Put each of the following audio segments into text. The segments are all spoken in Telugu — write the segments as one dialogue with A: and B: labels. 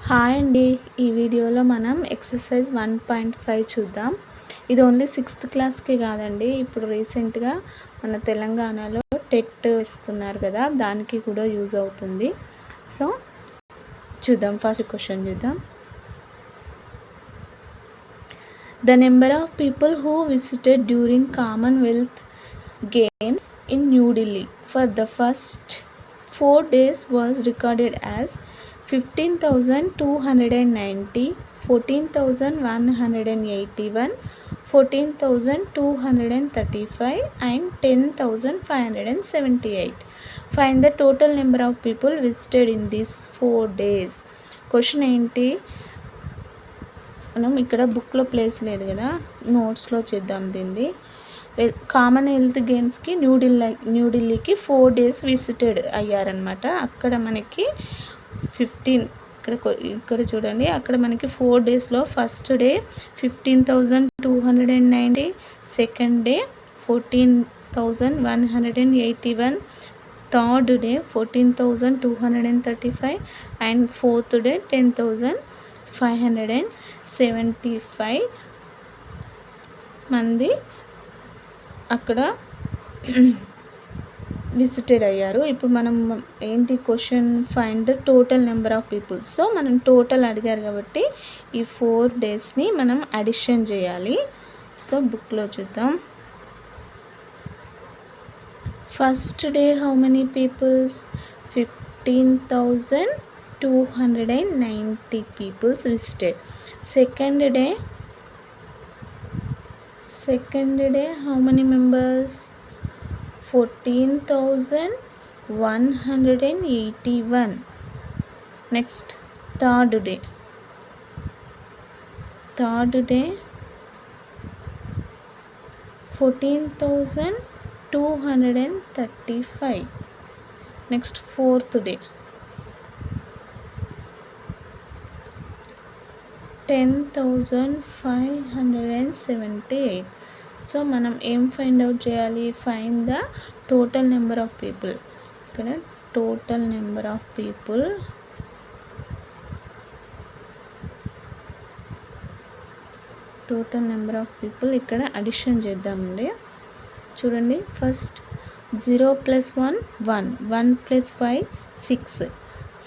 A: హాయ్ అండి. ఈ వీడియోలో మనం ఎక్సర్సైజ్ 1.5 చూద్దాం. ఇది ఓన్లీ 6th క్లాస్కి కాదండి, ఇప్పుడు రీసెంట్గా మన తెలంగాణలో టెట్ ఇస్తున్నారు కదా, దానికి కూడా యూజ్ అవుతుంది. సో చూద్దాం, ఫస్ట్ క్వశ్చన్ చూద్దాం. The number of people who visited during Commonwealth Games in New Delhi for the first 4 days was recorded as 15,290, 14,181, 14,235 and 10,578. Find the total number of people visited in these 4 days. Question ఏంటి, మనం ఇక్కడ బుక్లో ప్లేస్ లేదు కదా, నోట్స్లో చేద్దాం దీన్ని. కామన్వెల్త్ గేమ్స్కి న్యూఢిల్లీకి 4 days విజిటెడ్ అయ్యారనమాట. అక్కడ మనకి 15 ఇక్కడ చూడండి, అక్కడ మనకి 4 daysలో first day 15,290, second day 14,181, third day 14,235 and fourth day 10,575 మంది అక్కడ విజిటెడ్ అయ్యారు. ఇప్పుడు మనం ఏంటి question, find the total number of people. So మనం టోటల్ అడిగారు కాబట్టి ఈ 4 daysని మనం అడిషన్ చేయాలి. సో బుక్లో చూద్దాం. First day how many peoples, 15,290 pupils visited. Second day how many members, 14,181. Next, third day 14,235. Next, fourth day 10,578. So మనం ఏం ఫైండ్ అవుట్ చేయాలి, find the total number of people. ఇక్కడ టోటల్ నెంబర్ ఆఫ్ పీపుల్ ఇక్కడ అడిషన్ చేద్దామండి. చూడండి, first 0 + 1 1, 1 + 5 6,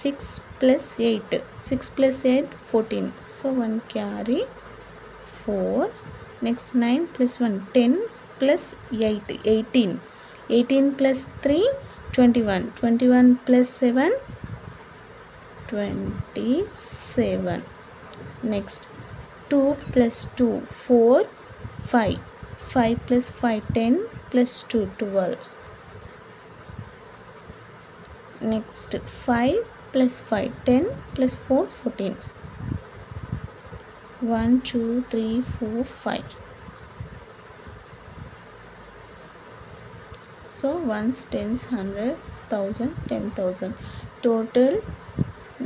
A: 6 + 8, 6 + 8 14. So 1 carry 4. Next 9 + 1 10 + 8 18, 18 + 3 21, 21 + 7 27. Next 2 + 2 4 5, 5 + 5 10 + 2 12. Next 5 + 5 10 + 4 14. 1 2 3 4 5. So 1s 10s 100 1000 10,000. Total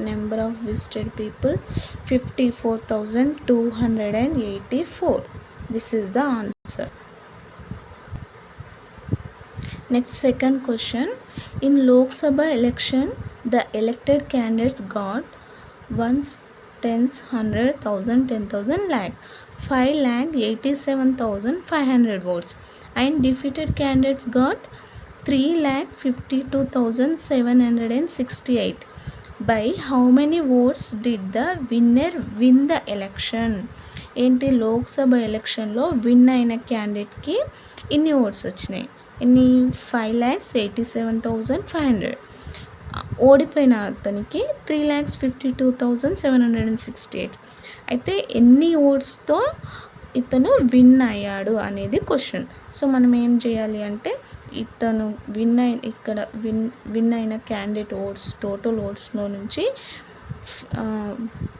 A: number of visited people 54,284. This is the answer. Next, second question. In Lok Sabha election, the elected candidates got 1s 10s 100 1000 10,000 lakh 5,87,500 votes, and defeated candidates got 3,52,768. By how many votes did the winner win the election? ఏంటి, లోక్సభ ఎలక్షన్లో విన్ అయిన క్యాండిడేట్కి ఇన్ని ఓట్స్ వచ్చినాయి, ఇన్ని 5,87,500. ఓడిపోయిన అతనికి 3,52,768. అయితే ఎన్ని ఓట్స్తో ఇతను విన్ అయ్యాడు అనేది క్వశ్చన్. సో మనం ఏం చేయాలి అంటే, ఇతను విన్ అయిన క్యాండిడేట్ ఓట్స్, టోటల్ ఓట్స్లో నుంచి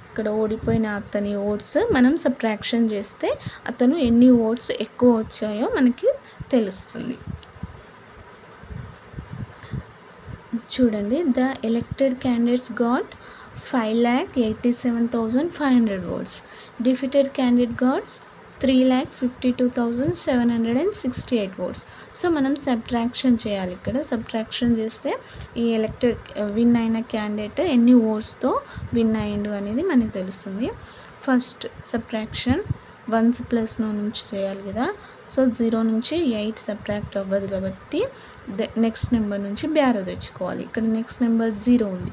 A: ఇక్కడ ఓడిపోయిన అతని ఓట్స్ మనం సబ్ట్రాక్షన్ చేస్తే అతను ఎన్ని ఓట్స్ ఎక్కువ వచ్చాయో మనకి తెలుస్తుంది. చూడండి, the elected candidates got 5,87,500 votes. Defeated candidate got 3,52,768 votes. So మనం సబ్ట్రాక్షన్ చేయాలి. ఇక్కడ సబ్ట్రాక్షన్ చేస్తే ఈ విన్ అయిన క్యాండిడేట్ ఎన్ని ఓట్స్తో విన్ అయ్యిండు అనేది మనకు తెలుస్తుంది. ఫస్ట్ సబ్ట్రాక్షన్ వన్స్ ప్లస్లో నుంచి చేయాలి కదా. సో 0 నుంచి 8 సబ్ట్రాక్ట్ అవ్వదు కాబట్టి నెక్స్ట్ నెంబర్ నుంచి బ్యారో తెచ్చుకోవాలి. ఇక్కడ నెక్స్ట్ నెంబర్ 0 ఉంది.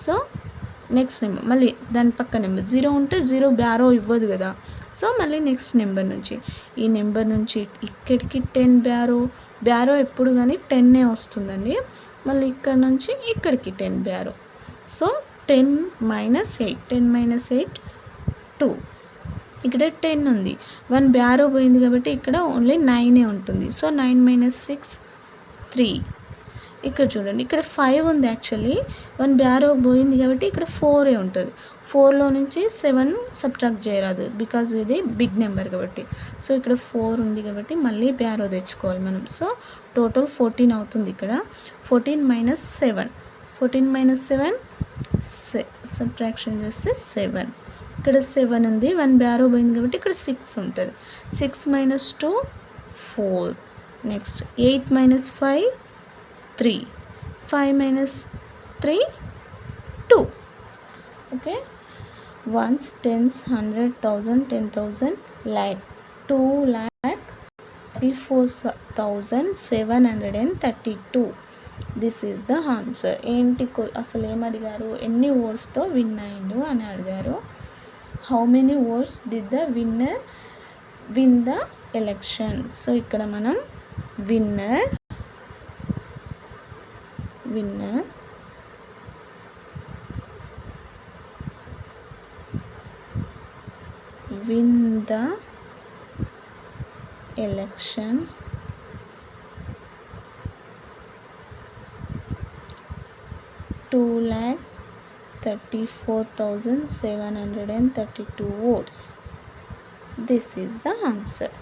A: సో నెక్స్ట్ నెంబర్ మళ్ళీ దాని పక్క నెంబర్ 0 ఉంటే 0 బ్యారో ఇవ్వదు కదా. సో మళ్ళీ నెక్స్ట్ నెంబర్ నుంచి ఈ నెంబర్ నుంచి ఇక్కడికి 10 బ్యారో ఎప్పుడు కానీ 10 వస్తుందండి. మళ్ళీ ఇక్కడ నుంచి ఇక్కడికి 10 బ్యారో. సో 10 - 8 10 - 8 2. ఇక్కడ 10 ఉంది, 1 బ్యారో పోయింది కాబట్టి ఇక్కడ ఓన్లీ 9 ఉంటుంది. సో 9 - 6 3. ఇక్కడ చూడండి, ఇక్కడ 5 ఉంది. యాక్చువల్లీ 1 బ్యారో పోయింది కాబట్టి ఇక్కడ 4 ఉంటుంది. 4లో నుంచి 7 సబ్ట్రాక్ట్ చేయరాదు బికాజ్ ఇది బిగ్ నెంబర్ కాబట్టి. సో ఇక్కడ 4 ఉంది కాబట్టి మళ్ళీ బ్యారో తెచ్చుకోవాలి మనం. సో టోటల్ 14 అవుతుంది. ఇక్కడ 14 - 7 14 - 7 సబ్ట్రాక్షన్ చేస్తే 7. ఇక్కడ 7 ఉంది, 1 బ్యారో పోయింది కాబట్టి ఇక్కడ 6 ఉంటుంది. 6 - 2 4. Next 8 - 5 3. 5 - 3 2. Okay. Ones, tens, 100, 1000, 10,000, lakh. 2,34,732. This is the answer. ఏంటి అసలు ఏమడిగారు, ఎన్ని ఓట్స్తో విన్ అయ్యిండు అని అడిగారు. How many votes did the winner win the election. So ఇక్కడ మనం winner win the election ,2,34,732 votes. This is the answer.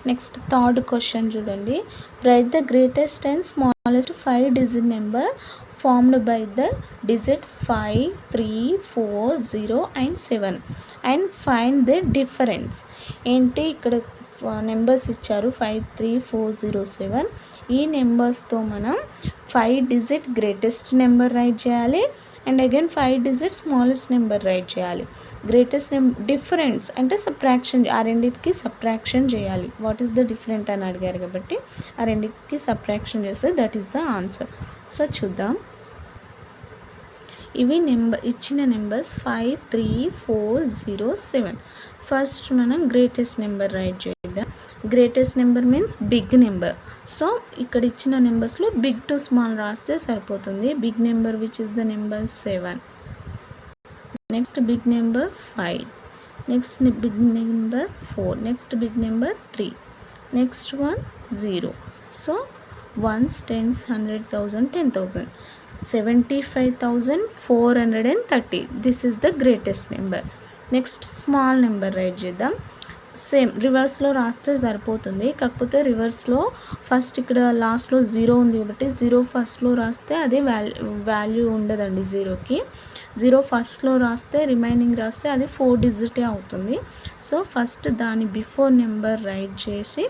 A: Next third question చూడండి. Write the greatest and smallest 5-digit number formed by the digit 5, 3, 4, 0 and 7 and find the difference. ఏంటి ఇక్కడ నెంబర్స్ ఇచ్చారు 5, 3, 4, 0, 7. ఈ నెంబర్స్తో మనం 5-digit గ్రేటెస్ట్ నెంబర్ రైట్ చేయాలి and again 5-digit smallest number right చేయాలి. గ్రేటెస్ట్ డిఫరెన్స్ అంటే సబ్ట్రాక్షన్, ఆ రెండింటికి సబ్ట్రాక్షన్ చేయాలి. వాట్ ఈస్ ద డిఫరెంట్ అని అడిగారు కాబట్టి ఆ రెండింటికి సబ్ట్రాక్షన్ చేస్తే that is the answer. So చూద్దాం. ఇవి ఇచ్చిన నెంబర్స్ 5, 3, 4, 0, 7. ఫస్ట్ మనం గ్రేటెస్ట్ నెంబర్ రైట్ చేద్దాం. Greatest number means big number. So ఇక్కడ ఇచ్చిన నెంబర్స్లో బిగ్ టు స్మాల్ రాస్తే సరిపోతుంది. Big number which is the number 7. Next big number 5. Next big number 4. Next big number 3. Next one 0. So 1s, 10s, 100, 1000, 10,000. 75,430. This is the greatest number. Next small number write చేద్దాం. సేమ్ రివర్స్లో రాస్తే సరిపోతుంది. కాకపోతే రివర్స్లో ఫస్ట్ ఇక్కడ లాస్ట్లో 0 ఉంది కాబట్టి 0 ఫస్ట్లో రాస్తే అది వాల్యూ ఉండదండి. 0కి 0 ఫస్ట్లో రాస్తే రిమైనింగ్ రాస్తే అది 4-digit అవుతుంది. సో ఫస్ట్ దాని బిఫోర్ నెంబర్ రైట్ చేసి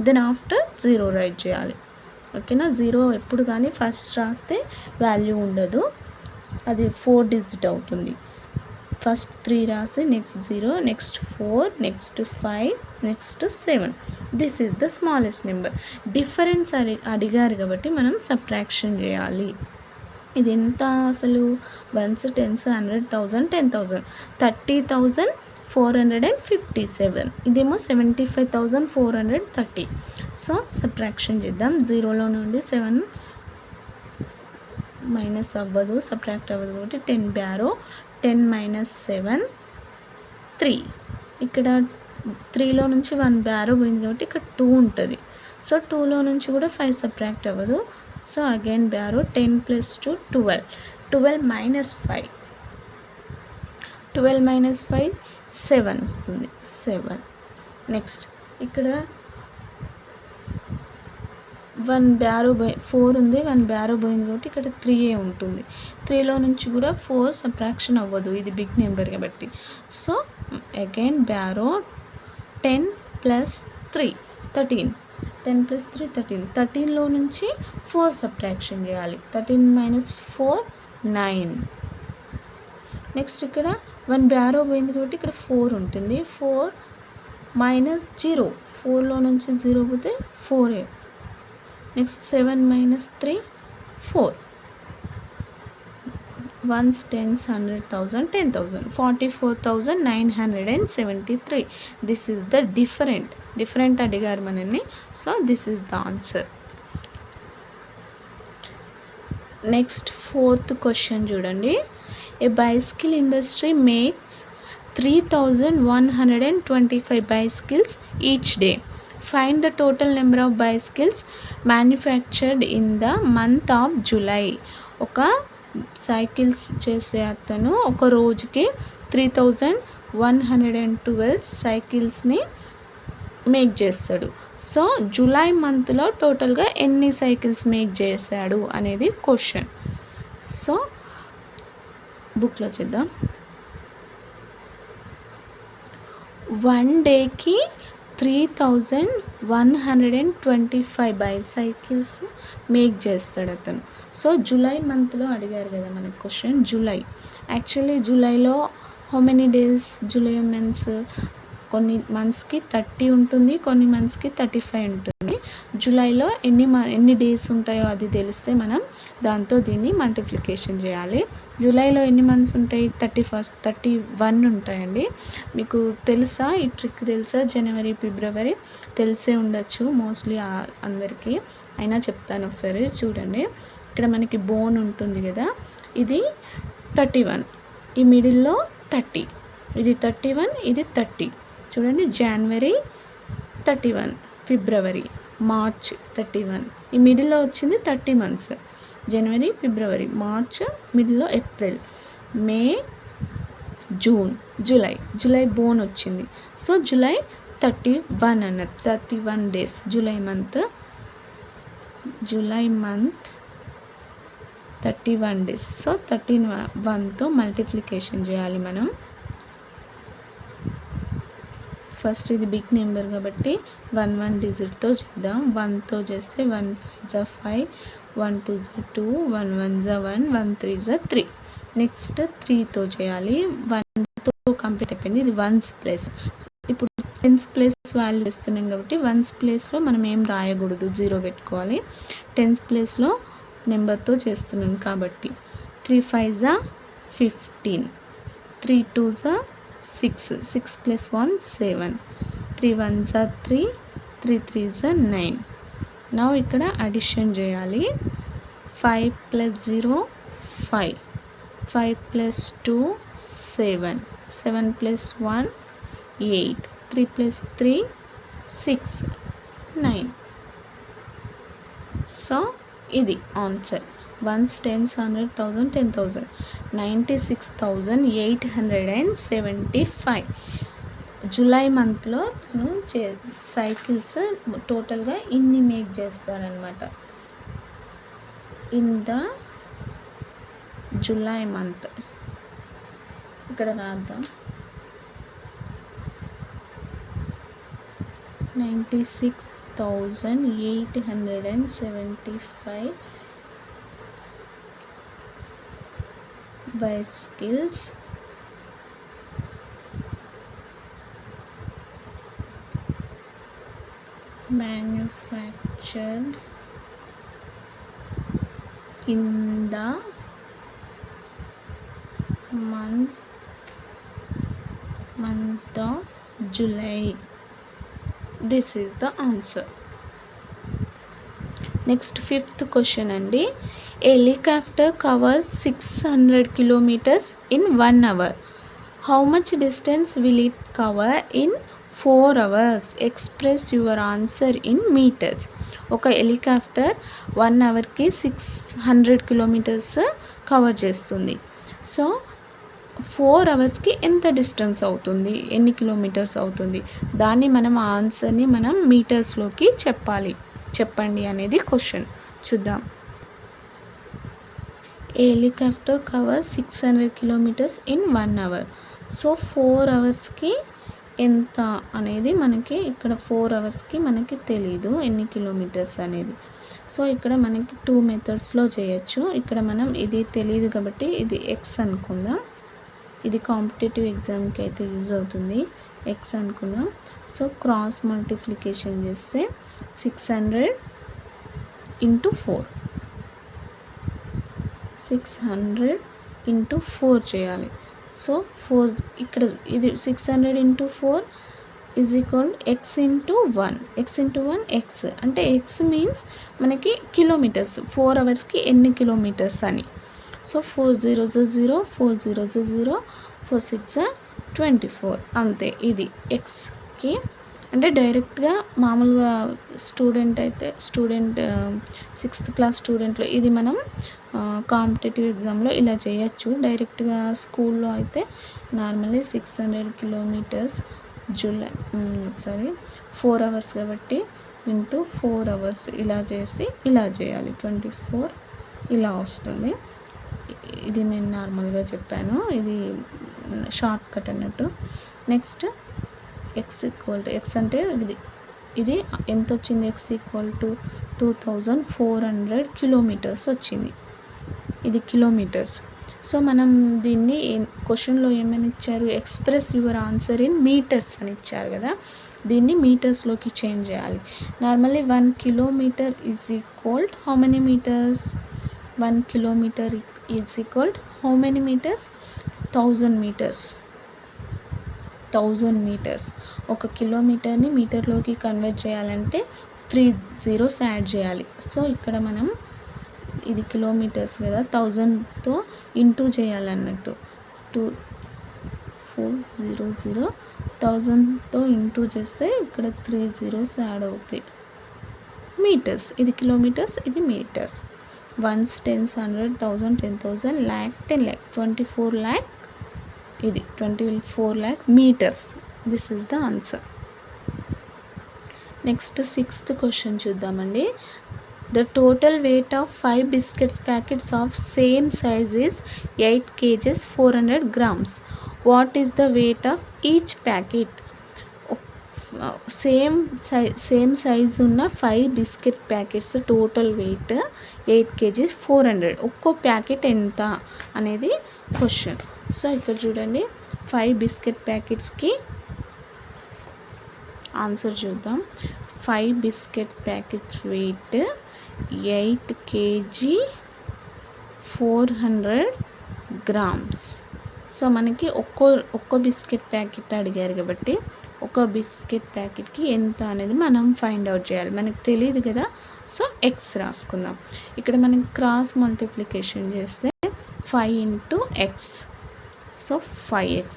A: దెన్ ఆఫ్టర్ 0 రైట్ చేయాలి. ఓకేనా. 0 ఎప్పుడు కానీ ఫస్ట్ రాస్తే వాల్యూ ఉండదు, అది 4-digit అవుతుంది. ఫస్ట్ 3 రాసి next 0, next 4, next 5, next 7. This is the smallest number. Difference అడిగారు కాబట్టి మనం సబ్ట్రాక్షన్ చేయాలి. ఇది ఎంత అసలు 1s, 10s, 100, 1000, 10,000. 30,457. ఇదేమో 75,430. సో సబ్ట్రాక్షన్ చేద్దాం. 0లో నుండి 7 మైనస్ అవ్వదు, సబ్ట్రాక్ట్ అవ్వదు కాబట్టి 10 బ్యారో. 10 - 7 3. ఇక్కడ 3లో నుంచి 1 బ్యారో పోయింది కాబట్టి ఇక్కడ 2 ఉంటుంది. సో 2లో నుంచి కూడా 5 సబ్ట్రాక్ట్ అవ్వదు. So again baro. 10 + 2 12. 12 - 5. 12 - 5 7 వస్తుంది. 7. నెక్స్ట్ ఇక్కడ 1 బ్యారో 4 ఉంది, 1 బ్యారో పోయింది కాబట్టి ఇక్కడ 3a ఉంటుంది. 3లో నుంచి కూడా 4 సబ్ట్రాక్షన్ అవ్వదు, ఇది బిగ్ నెంబర్ కాబట్టి. So again baro 10 + 3 13, 10 + 3 13. 13లో నుంచి 4 సబ్ట్రాక్షన్ చేయాలి. 13 - 4 9. నెక్స్ట్ ఇక్కడ 1 బ్యారో పోయింది కాబట్టి ఇక్కడ 4 ఉంటుంది. 4 - 0, 4లో నుంచి 0 పోతే 4a. Next 7 - 3 4. 1s 10s 100,000 10,000 44,973. This is the different అడిగారు మనల్ని. So this is the answer. Next 4th question చూడండి. A bicycle industry makes 3,125 bicycles each day. Find the total number of bicycles manufactured in the month of July. ఒక సైకిల్స్ చేసే అతను ఒక రోజుకి 3,112 సైకిల్స్ని మేక్ చేస్తాడు. సో జూలై మంత్లో టోటల్గా ఎన్ని సైకిల్స్ మేక్ చేశాడు అనేది క్వశ్చన్. సో బుక్లో చేద్దాం. 1 డేకి 3,125 బైసైకిల్స్ మేక్ చేస్తాడు అతను. సో జూలై మంత్లో అడిగారు కదా మనకు క్వశ్చన్. జూలై యాక్చువల్లీ జూలైలో how many days? July months కొన్ని మంత్స్కి 30 ఉంటుంది, కొన్ని మంత్స్కి 35 ఉంటుంది. జూలైలో ఎన్ని డేస్ ఉంటాయో అది తెలిస్తే మనం దాంతో దీన్ని మల్టిప్లికేషన్ చేయాలి. జూలైలో ఎన్ని మంత్స్ ఉంటాయి? 31 ఉంటాయండి. మీకు తెలుసా ఈ ట్రిక్? తెలుసా? జనవరి ఫిబ్రవరి తెలిసే ఉండొచ్చు మోస్ట్లీ అందరికీ, అయినా చెప్తాను ఒకసారి చూడండి. ఇక్కడ మనకి బోన్ ఉంటుంది కదా, ఇది 31, ఈ మిడిల్లో 30, ఇది 31, ఇది 30. చూడండి, జనవరి 31, ఫిబ్రవరి, మార్చ్ 31, ఈ మిడిల్లో వచ్చింది 30 మంత్స్. జనవరి, ఫిబ్రవరి, మార్చ్, మిడిల్లో ఏప్రిల్, మే, జూన్, జూలై బోన్ వచ్చింది. సో జూలై 31 అన్నది 31 days July month 31 days. So 31తో మల్టిప్లికేషన్ చేయాలి మనం. ఫస్ట్ ఇది బిగ్ నెంబర్ కాబట్టి 1 డిజిట్తో చేద్దాం. 1తో చేస్తే 1 5 5, 1 2 2, 1 1 1, 1 3 3. నెక్స్ట్ 3తో చేయాలి. 1తో కంప్లీట్ అయిపోయింది. ఇది 1s ప్లేస్. ఇప్పుడు 10s ప్లేస్ వాల్యూ ఇస్తున్నాం కాబట్టి 1s ప్లేస్లో మనం ఏం రాయకూడదు, 0 పెట్టుకోవాలి. 10s ప్లేస్లో నెంబర్తో చేస్తున్నాం కాబట్టి 3 5 15, 3 2 6, 6 + 1 7, 3 1 3, 3 3 9. నా ఇక్కడ అడిషన్ చేయాలి. 5 + 0 5, 5 + 2 7, 7 + 1 8, 3 + 3 6 9. సో ఇది ఆన్సర్. 1s 10s 100 1000 10,000 96,875. జూలై మంత్లో తను సైకిల్స్ టోటల్గా ఇన్ని మేక్ చేస్తాడనమాట. ఇన్ ద జూలై మంత్ ఇక్కడ రాద్దాం. 96,875 bicycles manufactured in the month of July. This is the answer. Next 5th question అండి. A helicopter covers 600 kilometers in 1 hour. How much distance will it cover in 4 hours? Express your answer in meters. ఒక హెలికాప్టర్ 1 అవర్కి 600 kilometers కవర్ చేస్తుంది. సో 4 అవర్స్కి ఎంత డిస్టెన్స్ అవుతుంది, ఎన్ని కిలోమీటర్స్ అవుతుంది, దాన్ని మనం ఆన్సర్ని మనం మీటర్స్లోకి చెప్పాలి. చెప్పండి అనేది క్వశ్చన్. చూద్దాం. A helicopter covers 600 kilometers in 1 hour. So 4 అవర్స్కి ఎంత అనేది మనకి ఇక్కడ 4 అవర్స్కి మనకి తెలీదు ఎన్ని కిలోమీటర్స్ అనేది. సో ఇక్కడ మనకి 2 మెథడ్స్లో చేయొచ్చు. ఇక్కడ మనం ఇది తెలియదు కాబట్టి ఇది ఎక్స్ అనుకుందాం. ఇది కాంపిటేటివ్ ఎగ్జామ్కి అయితే యూజ్ అవుతుంది. ఎక్స్ అనుకుందాం. సో క్రాస్ మల్టిప్లికేషన్ చేస్తే 600 ఇంటూ 4 600 ఇంటూ 4 చేయాలి. సో 4 ఇక్కడ ఇది 600 into 4 is equal X into 1. X into 1 X అంటే ఎక్స్ మీన్స్ మనకి కిలోమీటర్స్ 4 అవర్స్కి ఎన్ని కిలోమీటర్స్ అని. సో 4 0s 0 4 0s 0 4 6 24 అంతే. ఇది ఎక్స్కి అంటే డైరెక్ట్గా మామూలుగా స్టూడెంట్ 6th క్లాస్ స్టూడెంట్లో ఇది మనం కాంపిటేటివ్ ఎగ్జామ్లో ఇలా చేయొచ్చు. డైరెక్ట్గా స్కూల్లో అయితే నార్మల్లీ 600 కిలోమీటర్స్ 4 అవర్స్ కాబట్టి ఇంటూ 4 అవర్స్ ఇలా చేసి ఇలా చేయాలి. 24 ఇలా వస్తుంది. ఇది నేను నార్మల్గా చెప్పాను, ఇది షార్ట్ కట్ అన్నట్టు. నెక్స్ట్ ఎక్స్ అంటే ఇది ఎంత వచ్చింది? ఎక్స్ ఈక్వల్ టు 2400 కిలోమీటర్స్ వచ్చింది. ఇది కిలోమీటర్స్. సో మనం దీన్ని క్వశ్చన్లో ఏమని ఇచ్చారు? Express your answer in meters అని ఇచ్చారు కదా, దీన్ని మీటర్స్లోకి చేంజ్ చేయాలి. Normally 1 kilometer is equalled how many meters? 1 kilometer is equalled how many meters? 1000 meters. 1000 meters. 1 కిలోమీటర్ని మీటర్లోకి కన్వర్ట్ చేయాలంటే 3 zeros యాడ్ చేయాలి. సో ఇక్కడ మనం ఇది కిలోమీటర్స్ కదా, 1000తో ఇంటూ చేయాలన్నట్టు. 2400 1000తో ఇంటూ చేస్తే ఇక్కడ 3 zeros యాడ్ అవుతాయి. మీటర్స్, ఇది కిలోమీటర్స్, ఇది metres. 1s 10s 100 1000 10,000 lakh 10 lakh 24 lakh, ఇది 24 lakh meters. This is the answer. Next 6th question చూద్దామండి. The total weight of 5 biscuits packets of same size is 8 kgs 400 grams. What is the weight of each packet? Same size ఉన్న 5 biscuit packets total weight 8 kgs 400. ఒక్కో ప్యాకెట్ ఎంత అనేది క్వశ్చన్. సో ఇక్కడ చూడండి, 5 బిస్కెట్ ప్యాకెట్స్కి ఆన్సర్ చూద్దాం. 5 biscuit packets weight 8 kg 400 grams. So మనకి ఒక్కో బిస్కెట్ ప్యాకెట్ అడిగారు కాబట్టి ఒక బిస్కెట్ ప్యాకెట్కి ఎంత అనేది మనం ఫైండ్ అవుట్ చేయాలి. మనకు తెలియదు కదా, సో ఎక్స్ రాసుకుందాం. ఇక్కడ మనం క్రాస్ మల్టిప్లికేషన్ చేస్తే 5 into X, so 5x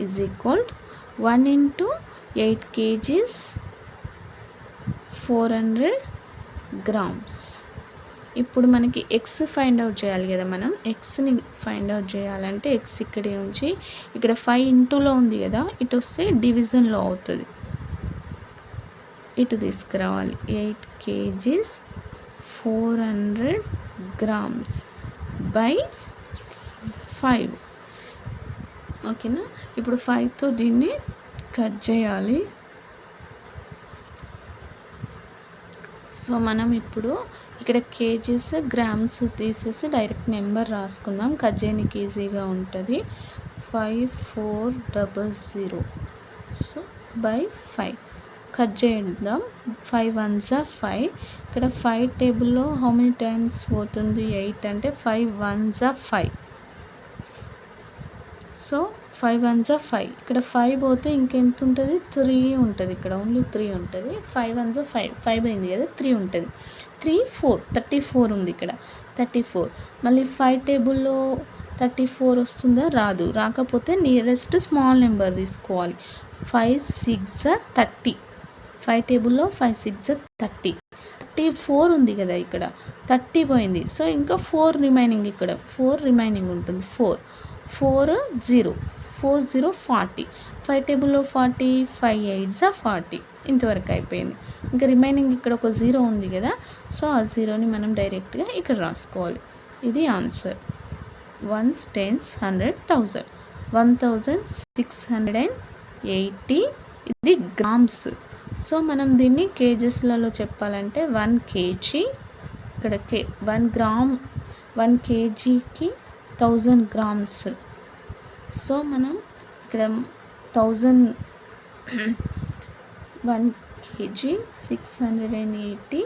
A: is equal 1 into 8 kgs 400 grams. ఇప్పుడు మనకి ఎక్స్ ఫైండ్ అవుట్ చేయాలి కదా, మనం ఎక్స్ని ఫైండ్ అవుట్ చేయాలంటే ఎక్స్ ఇక్కడే ఉంచి ఇక్కడ 5 ఇంటూలో ఉంది కదా, ఇటు వస్తే డివిజన్లో అవుతుంది, ఇటు తీసుకురావాలి. 8 kgs 400 grams బై 5. ఓకేనా? ఇప్పుడు 5తో దీన్ని కట్ చేయాలి. సో మనం ఇప్పుడు ఇక్కడ కేజీస్ గ్రామ్స్ తీసేసి డైరెక్ట్ నెంబర్ రాసుకుందాం, కట్ చేయడానికి ఈజీగా ఉంటుంది. 5400 సో బై 5 కట్ చేద్దాం. 5 1s 5. ఇక్కడ 5 టేబుల్లో హౌ మెనీ టైమ్స్ పోతుంది? 8 అంటే 5 1s 5. So 5 1s 5. ఇక్కడ 5 పోతే ఇంకెంత ఉంటుంది? 3 ఉంటుంది. ఇక్కడ ఓన్లీ 3 ఉంటుంది. 5 1s 5 అయింది కదా, 3 ఉంటుంది. 3 4 34 ఉంది ఇక్కడ, 34. మళ్ళీ 5 టేబుల్లో 34 వస్తుందా? రాదు. రాకపోతే నియరెస్ట్ స్మాల్ నెంబర్ తీసుకోవాలి. 5 6 30. 5 టేబుల్లో 5 6 30. 34 ఉంది కదా, ఇక్కడ 30 పోయింది. సో ఇంకా 4 రిమైనింగ్, ఇక్కడ 4 రిమైనింగ్ ఉంటుంది. 4 0 4 0 40, 5 టేబుల్లో 40, 5 8 40. ఇంతవరకు అయిపోయింది. ఇంకా రిమైనింగ్ ఇక్కడ ఒక 0 ఉంది కదా, సో ఆ 0ని మనం డైరెక్ట్గా ఇక్కడ రాసుకోవాలి. ఇది ఆన్సర్. 1s 10s 100 1000, 1680 ఇది గ్రామ్స్. సో మనం దీన్ని కేజెస్లలో చెప్పాలంటే 1 kg, ఇక్కడ 1 గ్రామ్ 1 kgకి 1000 గ్రామ్స్. సో మనం ఇక్కడ 1000 1 kg 680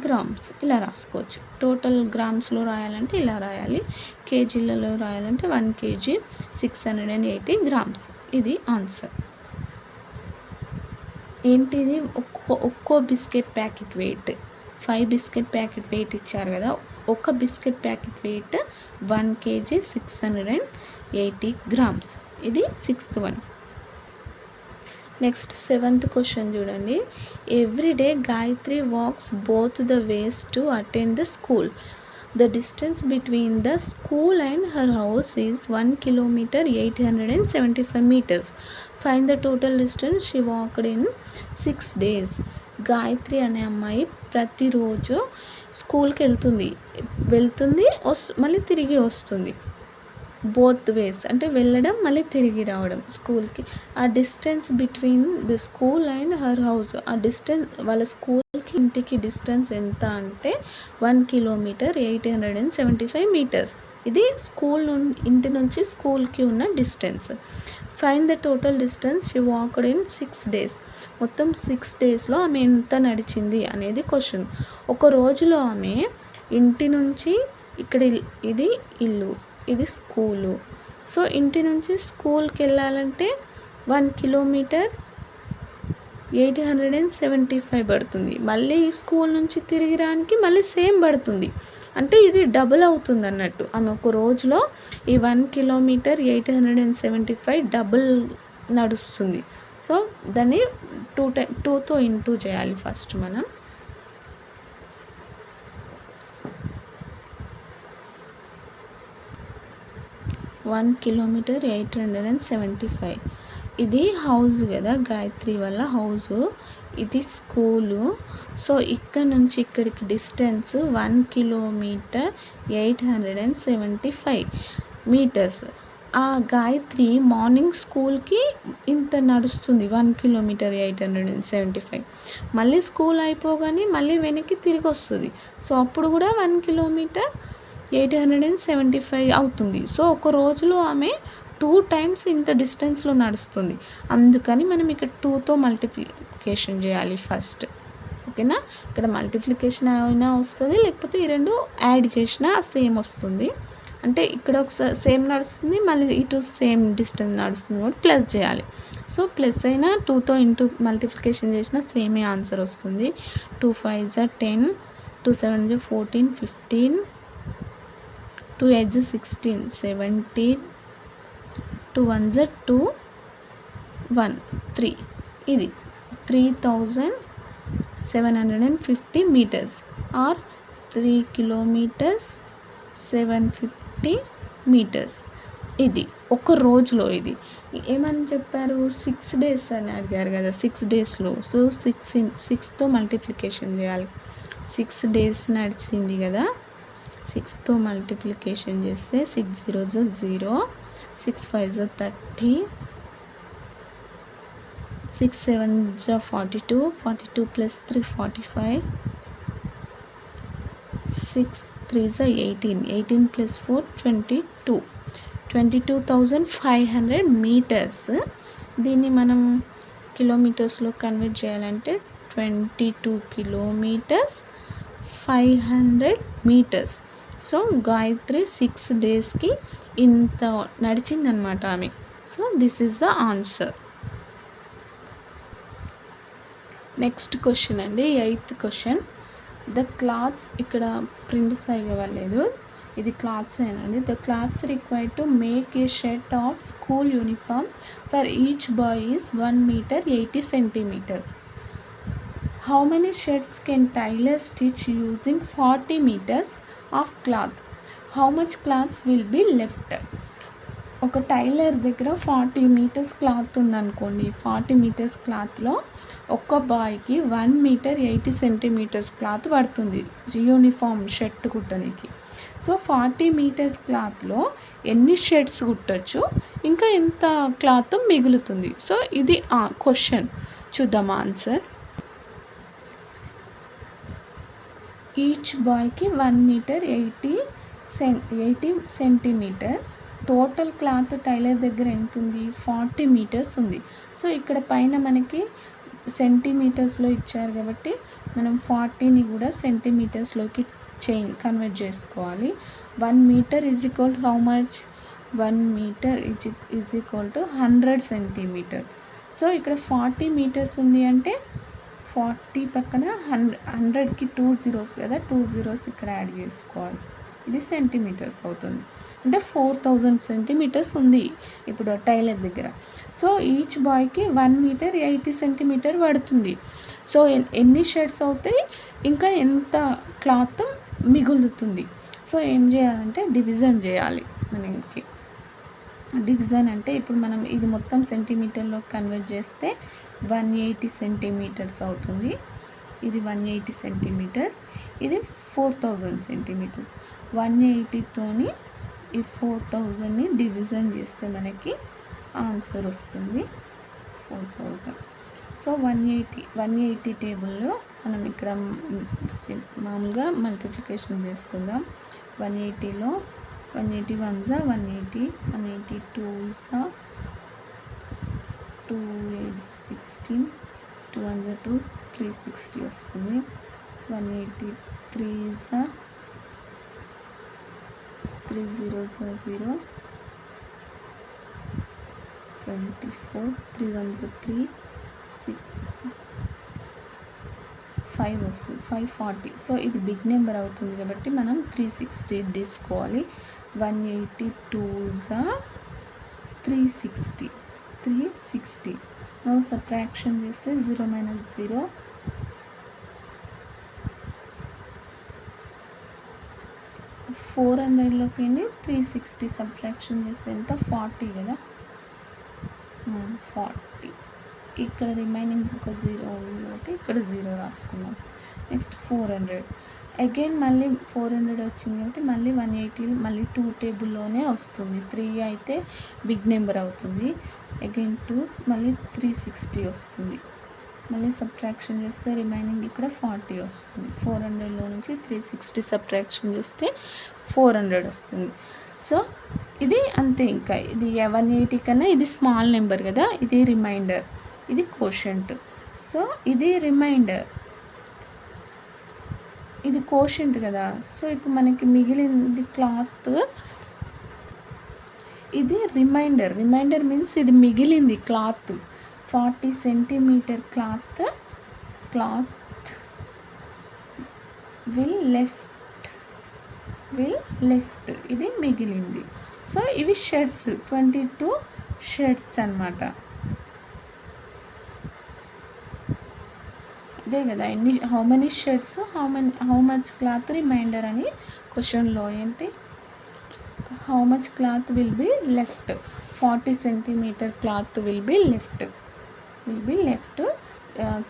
A: గ్రామ్స్ ఇలా రాసుకోవచ్చు. టోటల్ గ్రామ్స్లో రాయాలంటే ఇలా రాయాలి, కేజీలలో రాయాలంటే 1 kg 680 గ్రామ్స్. ఇది ఆన్సర్. ఏంటిది, ఒక్కో biscuit packet weight 5 biscuit packet weight ఇచ్చారు కదా, ఒక biscuit packet weight 1 kg 680 grams. ఇది 6th one. Next 7th question చూడండి. Everyday Gayatri walks both the ways to attend the school. The distance between the school and her house is 1 kilometer 875 meters. Find the total distance she walked in 6 days. Gayatri అనే అమ్మాయి ప్రతిరోజు స్కూల్కి వెళ్తుంది మళ్ళీ తిరిగి వస్తుంది. బోత్ వేస్ అంటే వెళ్ళడం మళ్ళీ తిరిగి రావడం స్కూల్కి. ఆ distance between the school and her house, ఆ డిస్టెన్స్ వాళ్ళ స్కూల్కి ఇంటికి డిస్టెన్స్ ఎంత అంటే 1 kilometer 875 meters. ఇది ఇంటి నుంచి స్కూల్కి ఉన్న distance. Find the total distance she walked in 6 days. మొత్తం 6 daysలో ఆమె ఎంత నడిచింది అనేది క్వశ్చన్. ఒక రోజులో ఆమె ఇంటి నుంచి ఇక్కడ ఇది ఇల్లు, ఇది స్కూలు. సో ఇంటి నుంచి స్కూల్కి వెళ్ళాలంటే 1 kilometer 875 పడుతుంది. మళ్ళీ స్కూల్ నుంచి తిరిగి రానికి మళ్ళీ సేమ్ పడుతుంది. అంటే ఇది డబుల్ అవుతుంది అన్నట్టు. ఆమె ఒక రోజులో ఈ 1 kilometer 875 డబుల్ నడుస్తుంది. సో దాన్ని 2తో ఇంటూ చేయాలి ఫస్ట్ మనం. 1 kilometer 875. ఇది హౌస్ కదా, గాయత్రి వాళ్ళ హౌసు, ఇది స్కూలు. సో ఇక్కడ నుంచి ఇక్కడికి డిస్టెన్స్ 1 kilometer 875 meters. ఆ గాయత్రి మార్నింగ్ స్కూల్కి ఇంత నడుస్తుంది 1 kilometer 875. మళ్ళీ స్కూల్ అయిపోగానే మళ్ళీ వెనక్కి తిరిగి వస్తుంది. సో అప్పుడు కూడా 1 kilometer 875 అవుతుంది. సో ఒక రోజులో ఆమె 2 times ఇంత డిస్టెన్స్లో నడుస్తుంది. అందుకని మనం ఇక్కడ 2తో మల్టిప్లికేషన్ చేయాలి ఫస్ట్. ఓకేనా, ఇక్కడ మల్టిప్లికేషన్ అయినా వస్తుంది, లేకపోతే ఈ రెండు యాడ్ చేసినా సేమ్ వస్తుంది. అంటే ఇక్కడ ఒకసారి సేమ్ నడుస్తుంది, మళ్ళీ ఇటు సేమ్ డిస్టెన్స్ నడుస్తుంది కూడా ప్లస్ చేయాలి. సో ప్లస్ అయినా 2తో ఇంటూ మల్టిప్లికేషన్ చేసినా సేమే ఆన్సర్ వస్తుంది. 2 5s 10, 2 7s 14, 15, 2 8s 16, 17, 2 1s 2, 1 3. ఇది 3750 meters or 3 kilometers 750 meters. ఇది ఒక రోజులో. ఇది ఏమని చెప్పారు, 6 days అని అడిగారు కదా, 6 daysలో. సో 6తో మల్టిప్లికేషన్ చేయాలి. 6 days నడిచింది కదా, 6తో మల్టిప్లికేషన్ చేస్తే 6 0s 0, 6 5s 30, 6 7s 42, 42 plus 3 45, 6 3s 18, 18 plus 4 22, 22,500 meters. దీన్ని మనం కిలోమీటర్స్లో కన్వర్ట్ చేయాలంటే 22 kilometers 500 meters. సో గాయత్రి 6 daysకి ఇంత నడిచిందనమాట ఆమె. So this is the answer. Next question అండి, 8th క్వశ్చన్. ద క్లాత్స్, ఇక్కడ ప్రింట్ సరిగా అవ్వలేదు, ఇది క్లాత్స్ ఏనండి. The clothes required to make a shirt of school uniform for each boy is 1 meter 80 centimeters. How many shirts can tailor stitch using 40 meters of cloth? How much cloths will be left? ఒక టైలర్ దగ్గర 40 మీటర్స్ క్లాత్ ఉందనుకోండి. 40 మీటర్స్ క్లాత్లో ఒక్క బాయ్కి 1 మీటర్ 80 సెంటీమీటర్స్ క్లాత్ పడుతుంది యూనిఫామ్ షర్ట్ కుట్టడానికి. సో 40 మీటర్స్ క్లాత్లో ఎన్ని షర్ట్స్ కుట్టచ్చు, ఇంకా ఎంత క్లాత్ మిగులుతుంది. సో ఇది క్వశ్చన్. చూద్దాం ఆన్సర్. ఈచ్ బాయ్కి 1 metre 80 centimetre. Total cloth tailor దగ్గర ఎంత ఉంది? 40 మీటర్స్ ఉంది. సో ఇక్కడ పైన మనకి సెంటీమీటర్స్లో ఇచ్చారు కాబట్టి మనం 40ని కూడా సెంటీమీటర్స్లోకి కన్వర్ట్ చేసుకోవాలి. 1 metre is equal how much? 1 metre is equal to 100 centimetre. So ఇక్కడ 40 మీటర్స్ ఉంది అంటే 40 పక్కన 100కి 2 జీరోస్ కదా, 2 జీరోస్ ఇక్కడ యాడ్ చేసుకోవాలి. ఇది సెంటీమీటర్స్ అవుతుంది. అంటే 4000 సెంటీమీటర్స్ ఉంది ఇప్పుడు టైలర్ దగ్గర. సో ఈచ్ బాయ్కి 1 మీటర్ 80 సెంటీమీటర్ పడుతుంది. సో ఎన్ని షర్ట్స్ అవుతాయి, ఇంకా ఎంత క్లాత్ మిగులుతుంది. సో ఏం చేయాలంటే డివిజన్ చేయాలి. మనకి డివిజన్ అంటే ఇప్పుడు మనం ఇది మొత్తం సెంటీమీటర్లో కన్వర్ట్ చేస్తే 180 సెంటీమీటర్స్ అవుతుంది. ఇది 180 సెంటీమీటర్స్, ఇది 4000 సెంటీమీటర్స్. 180తోని ఈ 4000ని డివిజన్ చేస్తే మనకి ఆన్సర్ వస్తుంది 4000. సో 180 టేబుల్లో మనం ఇక్కడ మామూలుగా మల్టిప్లికేషన్ చేసుకుందాం. 180లో 180 1 180, 180 2 2 8 16, 2 1 2 360 వస్తుంది. 180 3 3 0 0 24, 3 1 3 6 5 వస్తుంది. 540. సో ఇది బిగ్ నెంబర్ అవుతుంది కాబట్టి మనం 360 తీసుకోవాలి. 182 360. నో సబ్ట్రాక్షన్ చేస్తే 0 - 0 400లోకి వెళ్ళి 360 సబ్ట్రాక్షన్ చేస్తే ఎంత? 40 కదా, 40. ఇక్కడ రిమైనింగ్ ఒక 0 ఉంది కాబట్టి ఇక్కడ 0 రాసుకున్నాం. నెక్స్ట్ 400 అగైన్ మళ్ళీ 400 వచ్చింది కాబట్టి మళ్ళీ 180 మళ్ళీ 2 టేబుల్లోనే వస్తుంది. 3 అయితే బిగ్ నెంబర్ అవుతుంది. అగైన్ 2 మళ్ళీ 360 వస్తుంది. మళ్ళీ సబ్ట్రాక్షన్ చేస్తే రిమైనింగ్ ఇక్కడ 40 వస్తుంది. 400లో నుంచి 360 సబ్ట్రాక్షన్ చేస్తే 400 వస్తుంది. సో ఇది అంతే. ఇంకా ఇది 180 కన్నా ఇది స్మాల్ నెంబర్ కదా, ఇది రిమైండర్, ఇది కోషంట్. సో ఇది రిమైండర్, ఇది కోషంట్ కదా. సో ఇప్పుడు మనకి మిగిలింది క్లాత్, ఇది రిమైండర్ మీన్స్ ఇది మిగిలింది cloth. 40 centimetre cloth will left ఇది మిగిలింది. సో ఇవి షర్ట్స్, 22 షర్ట్స్ అన్నమాట. అదే కదా how many shirts, how much cloth reminder అని క్వశ్చన్లో ఏంటి, how much cloth will be left. 40 centimetre cloth will be left.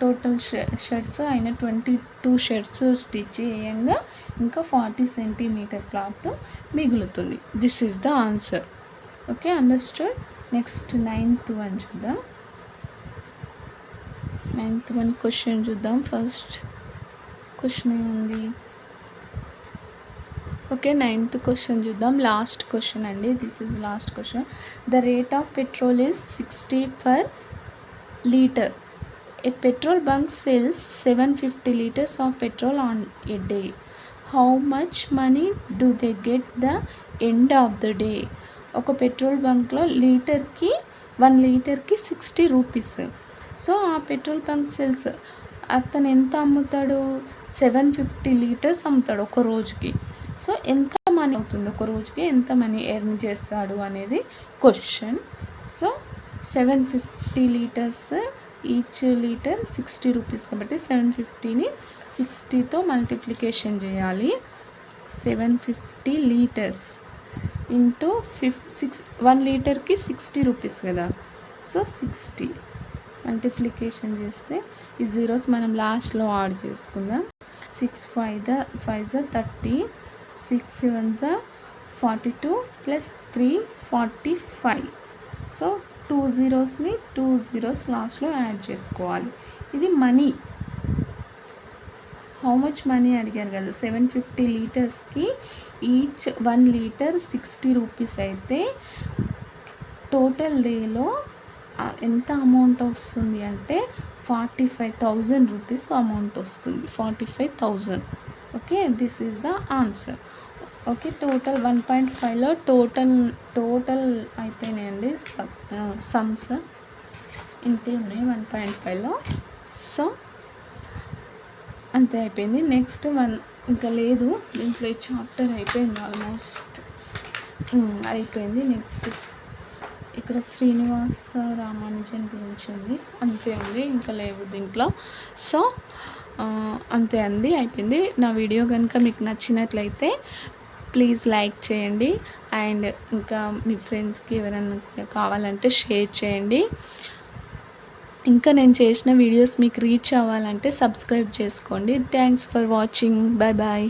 A: Total shirts అయిన 22 షర్ట్స్ స్టిచ్ చేయంగా ఇంకా 40 సెంటీమీటర్ క్లాత్ మిగులుతుంది. This is the answer. Okay, understood. Next 9th one చూద్దాం. 9th వన్ క్వశ్చన్ చూద్దాం. ఫస్ట్ క్వశ్చన్ ఏముంది? ఓకే, 9th క్వశ్చన్ చూద్దాం. లాస్ట్ క్వశ్చన్ అండి, this is last question. The rate of petrol is 60 per liter. A petrol bunk sells 750 liters of petrol on a day. How much money do they get the end of the day? ఒక పెట్రోల్ బంక్లో 1 లీటర్కి 60 రూపీస్. సో ఆ పెట్రోల్ బంక్ సేల్స్ అతను ఎంత అమ్ముతాడు? 750 లీటర్స్ అమ్ముతాడు ఒక రోజుకి. సో ఎంత మనీ అవుతుంది, ఒక రోజుకి ఎంత మనీ ఎర్న్ చేస్తాడు అనేది question. So 750 litres, each litre 60 rupees కాబట్టి 750ని 60తో మల్టిప్లికేషన్ చేయాలి. 750 లీటర్స్ ఇంటూ 1 లీటర్కి 60 రూపీస్ కదా. సో 60 మల్టిప్లికేషన్ చేస్తే ఈ జీరోస్ మనం లాస్ట్లో యాడ్ చేసుకుందాం. 6 5 30, 6 7 42 ప్లస్ 3 45. సో 2 జీరోస్ని 2 జీరోస్ లాస్ట్లో యాడ్ చేసుకోవాలి. ఇది మనీ. హౌ మచ్ మనీ అడిగారు కదా. 750 లీటర్స్కి ఈచ్ 1 లీటర్ 60 రూపీస్ అయితే టోటల్ డేలో ఎంత అమౌంట్ వస్తుంది అంటే 45,000 రూపీస్ అమౌంట్ వస్తుంది. 45,000. Okay, this is the answer. Okay, total 1.5లో టోటల్ అయిపోయినాయండి సమ్స్. ఇంతే ఉన్నాయి 1.5లో. సో అంతే అయిపోయింది. నెక్స్ట్ ఇంకా లేదు దీంట్లో. ఈ చాప్టర్ అయిపోయింది ఆల్మోస్ట్ అయిపోయింది. నెక్స్ట్ ఇక్కడ శ్రీనివాస రామానుజన్ గురించి ఉంది, అంతే ఉంది, ఇంకా లేవు దీంట్లో. సో అంతే అండి, అయిపోయింది. నా వీడియో కనుక మీకు నచ్చినట్లయితే ప్లీజ్ లైక్ చేయండి. అండ్ ఇంకా మీ ఫ్రెండ్స్కి ఎవరైనా కావాలంటే షేర్ చేయండి. ఇంకా నేను చేసిన వీడియోస్ మీకు రీచ్ అవ్వాలంటే సబ్స్క్రైబ్ చేసుకోండి. Thanks for watching. Bye bye.